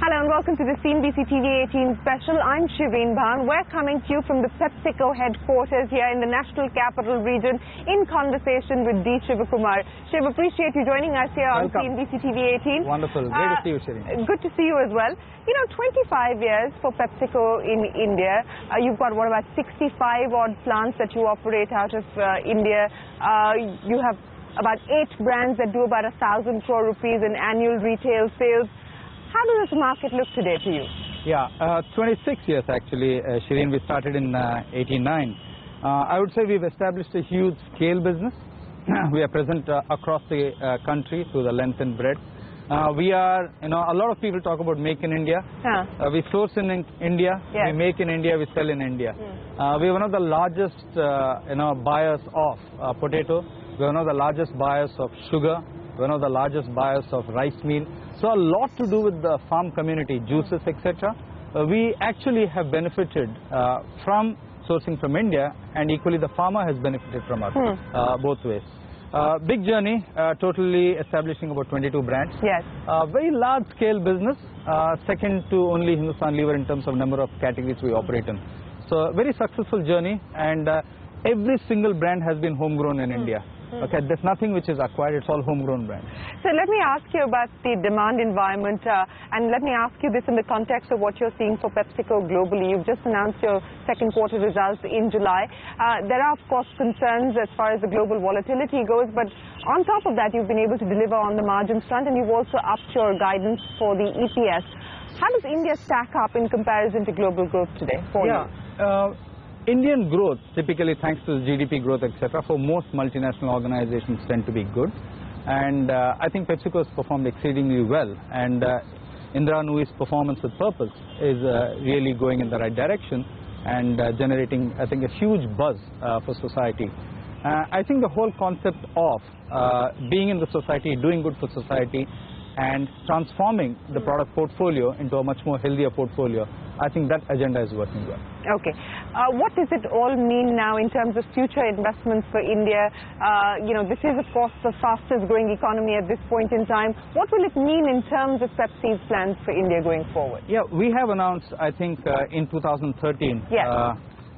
Hello and welcome to the CNBC TV 18 special. I'm Shereen Bhan. We're coming to you from the PepsiCo headquarters here in the National Capital Region in conversation with D. Shivakumar. Shiv, appreciate you joining us here on CNBC TV 18. Wonderful. Great to see you, Shereen. Good to see you as well. You know, 25 years for PepsiCo in India. You've got, what, about 65 odd plants that you operate out of India. You have about 8 brands that do about 1,000 crore rupees in annual retail sales. How does this market look today to you? Yeah, 26 years actually, Shereen. We started in 89. I would say we've established a huge scale business. We are present across the country through the length and breadth. We are, a lot of people talk about make in India. We source in India, yes. We make in India, we sell in India. We are one of the largest, buyers of potato. We are one of the largest buyers of sugar. One of the largest buyers of rice meal. So a lot to do with the farm community, juices, etc. We actually have benefited from sourcing from India, and equally the farmer has benefited from us both ways. Big journey, totally establishing about 22 brands. Yes. Very large scale business, second to only Hindustan Lever in terms of number of categories we operate in. So very successful journey, and every single brand has been homegrown in India. Okay, there's nothing which is acquired, it's all homegrown brand. So let me ask you about the demand environment, and let me ask you this in the context of what you're seeing for PepsiCo globally. You've just announced your second quarter results in July. There are, of course, concerns as far as the global volatility goes, but on top of that, you've been able to deliver on the margins front, and you've also upped your guidance for the EPS. How does India stack up in comparison to global growth today for you? Indian growth, typically thanks to the GDP growth, etc., for most multinational organizations tend to be good. And I think PepsiCo has performed exceedingly well. And Indra Nooyi's performance with purpose is really going in the right direction and generating, I think, a huge buzz for society. I think the whole concept of being in the society, doing good for society, and transforming the product portfolio into a much more healthier portfolio, I think that agenda is working well. Okay. What does it all mean now in terms of future investments for India? This is, of course, the fastest growing economy at this point in time. What will it mean in terms of Pepsi's plans for India going forward? Yeah, we have announced, I think, in 2013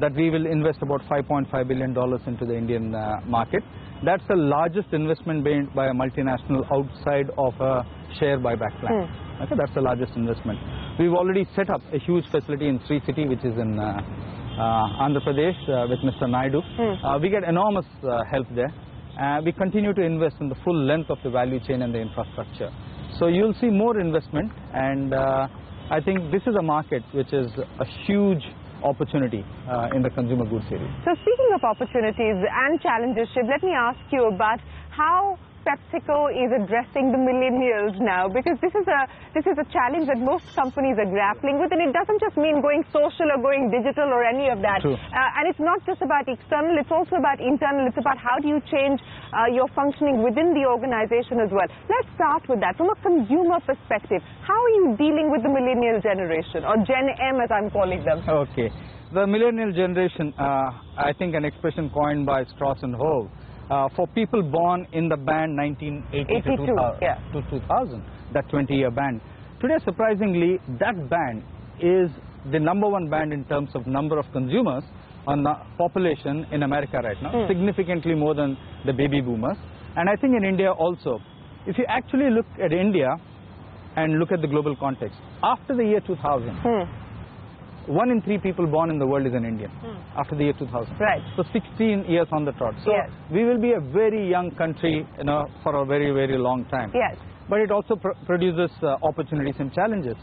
that we will invest about $5.5 billion into the Indian market. That's the largest investment made by a multinational outside of a share buyback plan. Okay, that's the largest investment. We've already set up a huge facility in Sri City, which is in Andhra Pradesh with Mr. Naidu. We get enormous help there. We continue to invest in the full length of the value chain and the infrastructure. So you'll see more investment, and I think this is a market which is a huge opportunity in the consumer goods area. So speaking of opportunities and challenges, Shiv, let me ask you about how PepsiCo is addressing the millennials now, because this is a challenge that most companies are grappling with, and it doesn't just mean going social or going digital or any of that. And it's not just about external, it's also about internal. It's about how do you change your functioning within the organization as well. Let's start with that. From a consumer perspective, how are you dealing with the millennial generation, or Gen M as I'm calling them? Okay. The millennial generation, I think an expression coined by Strauss and Howe, for people born in the band 1980 to 2000, that 20-year band. Today, surprisingly, that band is the #1 band in terms of number of consumers on the population in America right now, significantly more than the baby boomers. And I think in India also, if you actually look at India and look at the global context, after the year 2000, 1 in 3 people born in the world is an Indian after the year 2000. Right. So 16 years on the trot. So we will be a very young country, for a very, very long time. Yes. But it also produces opportunities and challenges.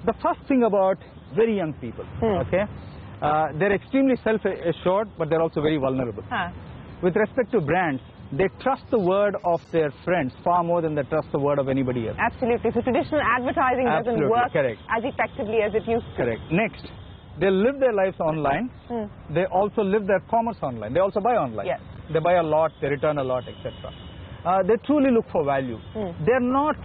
The first thing about very young people, they're extremely self-assured, but they're also very vulnerable. With respect to brands, they trust the word of their friends far more than they trust the word of anybody else. Absolutely. So traditional advertising doesn't work as effectively as it used to. Correct. Next, they live their lives online. They also live their commerce online. They also buy online. They buy a lot, they return a lot, etc. They truly look for value. They're not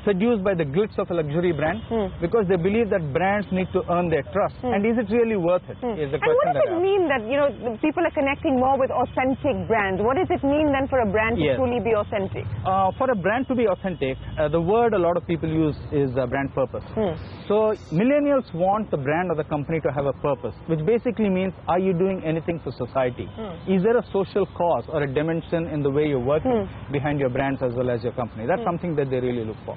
seduced by the glitz of a luxury brand because they believe that brands need to earn their trust. And is it really worth it? Is the question. And what does it mean that people are connecting more with authentic brands? What does it mean then for a brand to truly be authentic? For a brand to be authentic, the word a lot of people use is brand purpose. So millennials want the brand or the company to have a purpose, which basically means, are you doing anything for society? Is there a social cause or a dimension in the way you're working behind your brands as well as your company? That's something that they really look for.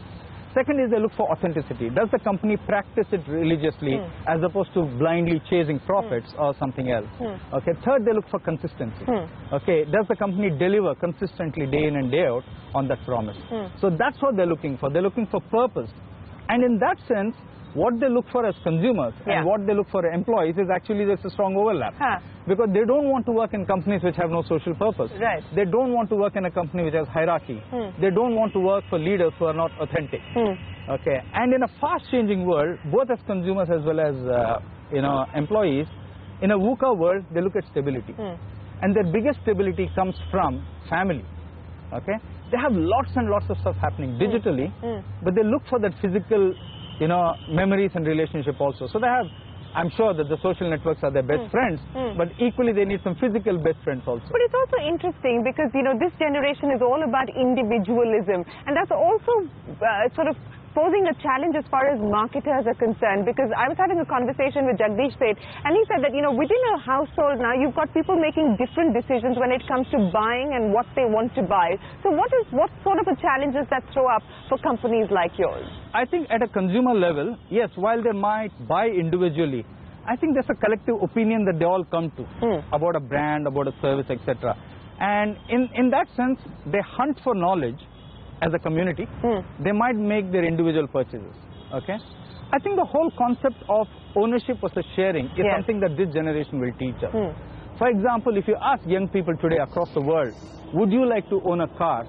Second is they look for authenticity. Does the company practice it religiously as opposed to blindly chasing profits or something else? Okay. Third, they look for consistency. Okay. Does the company deliver consistently day in and day out on that promise? So that's what they're looking for. They're looking for purpose. And in that sense, what they look for as consumers and what they look for employees is actually there's a strong overlap. Because they don't want to work in companies which have no social purpose. They don't want to work in a company which has hierarchy. They don't want to work for leaders who are not authentic. Okay. And in a fast-changing world, both as consumers as well as employees, in a VUCA world, they look at stability. And their biggest stability comes from family. Okay. They have lots and lots of stuff happening digitally, but they look for that physical memories and relationship also. So they have, I'm sure that the social networks are their best friends, but equally they need some physical best friends also. But it's also interesting because, this generation is all about individualism, and that's also sort of posing a challenge as far as marketers are concerned, because I was having a conversation with Jagdish Seth, and he said that, within a household now, you've got people making different decisions when it comes to buying and what they want to buy. So what sort of a challenges that throw up for companies like yours? I think at a consumer level, yes, while they might buy individually, I think there's a collective opinion that they all come to about a brand, about a service, etc. And in that sense, they hunt for knowledge as a community. They might make their individual purchases. Okay. I think the whole concept of ownership versus sharing is something that this generation will teach us. For example, if you ask young people today across the world, would you like to own a car?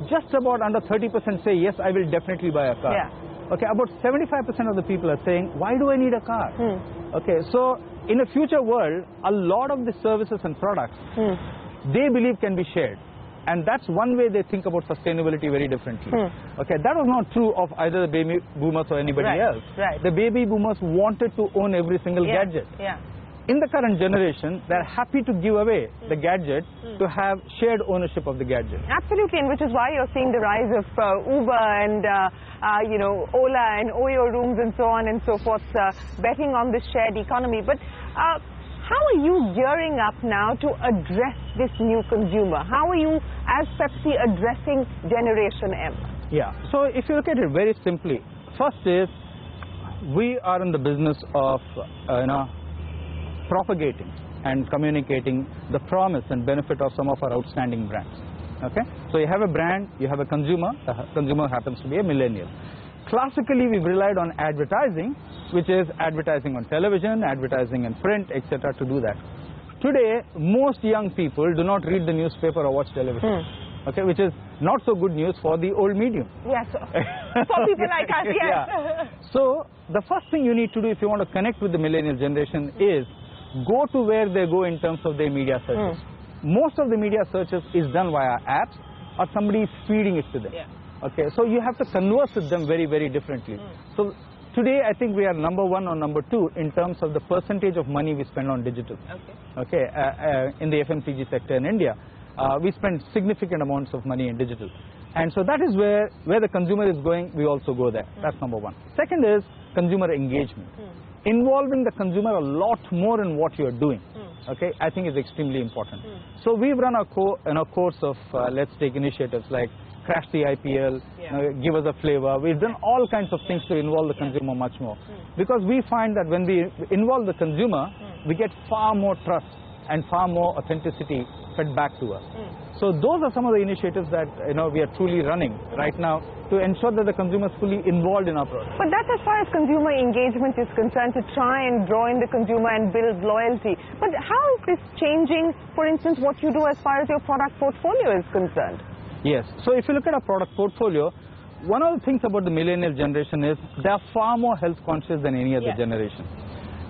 Just about under 30% say, yes, I will definitely buy a car. Okay, about 75% of the people are saying, why do I need a car? Okay, so in a future world, a lot of the services and products, they believe can be shared. And that's one way they think about sustainability very differently. Okay, that was not true of either the baby boomers or anybody else. The baby boomers wanted to own every single gadget. In the current generation, they're happy to give away the gadget to have shared ownership of the gadget. Absolutely, and which is why you're seeing the rise of Uber and Ola and Oyo rooms and so on and so forth, betting on this shared economy. But how are you gearing up now to address this new consumer? How are you, as Pepsi, addressing Generation M? Yeah, so if you look at it very simply, first is we are in the business of propagating and communicating the promise and benefit of some of our outstanding brands. Okay, so you have a brand, you have a consumer. The consumer happens to be a millennial. Classically, we've relied on advertising, which is advertising on television, advertising in print, etc. to do that. Today, most young people do not read the newspaper or watch television. Okay, which is not so good news for the old medium. Yes, for people like us, yes. So, the first thing you need to do if you want to connect with the millennial generation is go to where they go in terms of their media searches. Most of the media searches is done via apps or somebody is feeding it to them. Okay, so you have to converse with them very, very differently. So today I think we are number 1 or number 2 in terms of the percentage of money we spend on digital. Okay, in the FMCG sector in India, we spend significant amounts of money in digital. And so that is where the consumer is going, we also go there. That's number 1. Second is consumer engagement. Involving the consumer a lot more in what you're doing. Okay, I think is extremely important. So we've run a course of, let's take initiatives like crash the IPL, give us a flavor. We've done all kinds of things to involve the consumer much more. Because we find that when we involve the consumer, we get far more trust and far more authenticity fed back to us. So those are some of the initiatives that we are truly running right now to ensure that the consumer is fully involved in our product. But that's as far as consumer engagement is concerned, to try and draw in the consumer and build loyalty. But how is this changing, for instance, what you do as far as your product portfolio is concerned? Yes. So if you look at our product portfolio, one of the things about the millennial generation is they are far more health conscious than any other generation.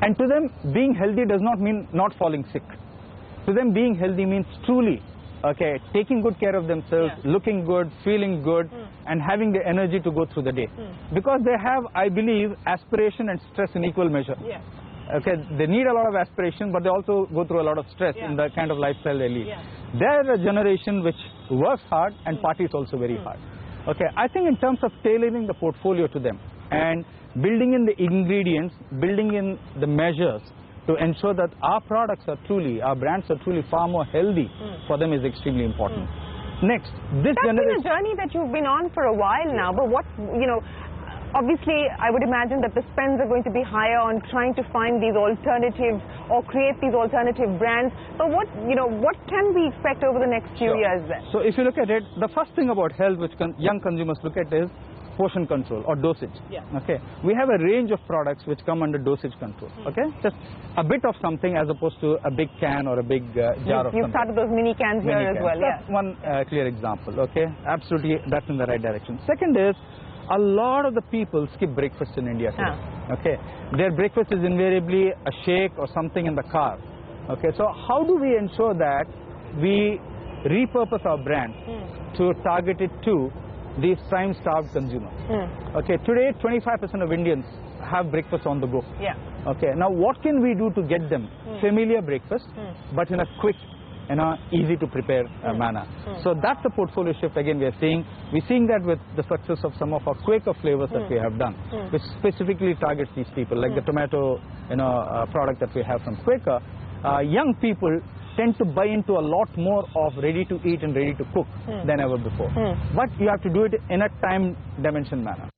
And to them, being healthy does not mean not falling sick. To them, being healthy means truly taking good care of themselves, looking good, feeling good, and having the energy to go through the day. Because they have, I believe, aspiration and stress in equal measure. Yes. Okay, they need a lot of aspiration, but they also go through a lot of stress in the kind of lifestyle they lead. They're a generation which works hard and parties also very hard. Okay, I think in terms of tailoring the portfolio to them and building in the ingredients, building in the measures to ensure that our products are truly, our brands are truly far more healthy for them is extremely important. Next, this generation... That's been a journey that you've been on for a while now, but what, you know, obviously I would imagine that the spends are going to be higher on trying to find these alternatives or create these alternative brands. So what, you know, what can we expect over the next few years then? So if you look at it, the first thing about health which young consumers look at is portion control or dosage. Okay, we have a range of products which come under dosage control. Okay, just a bit of something as opposed to a big can or a big jar of something. You've started those mini cans here as well. That's one clear example. Okay, absolutely, that's in the right direction. Second is, a lot of the people skip breakfast in India today. Okay, their breakfast is invariably a shake or something in the car. Okay, so how do we ensure that we repurpose our brand to target it to these time-starved consumers? Okay, today 25% of Indians have breakfast on the go. Okay, now what can we do to get them familiar breakfast, but in a quick, easy to prepare manner? So that's the portfolio shift again we are seeing. We're seeing that with the success of some of our Quaker flavors that we have done, which specifically targets these people, like the tomato product that we have from Quaker. Young people tend to buy into a lot more of ready to eat and ready to cook than ever before. But you have to do it in a time dimension manner.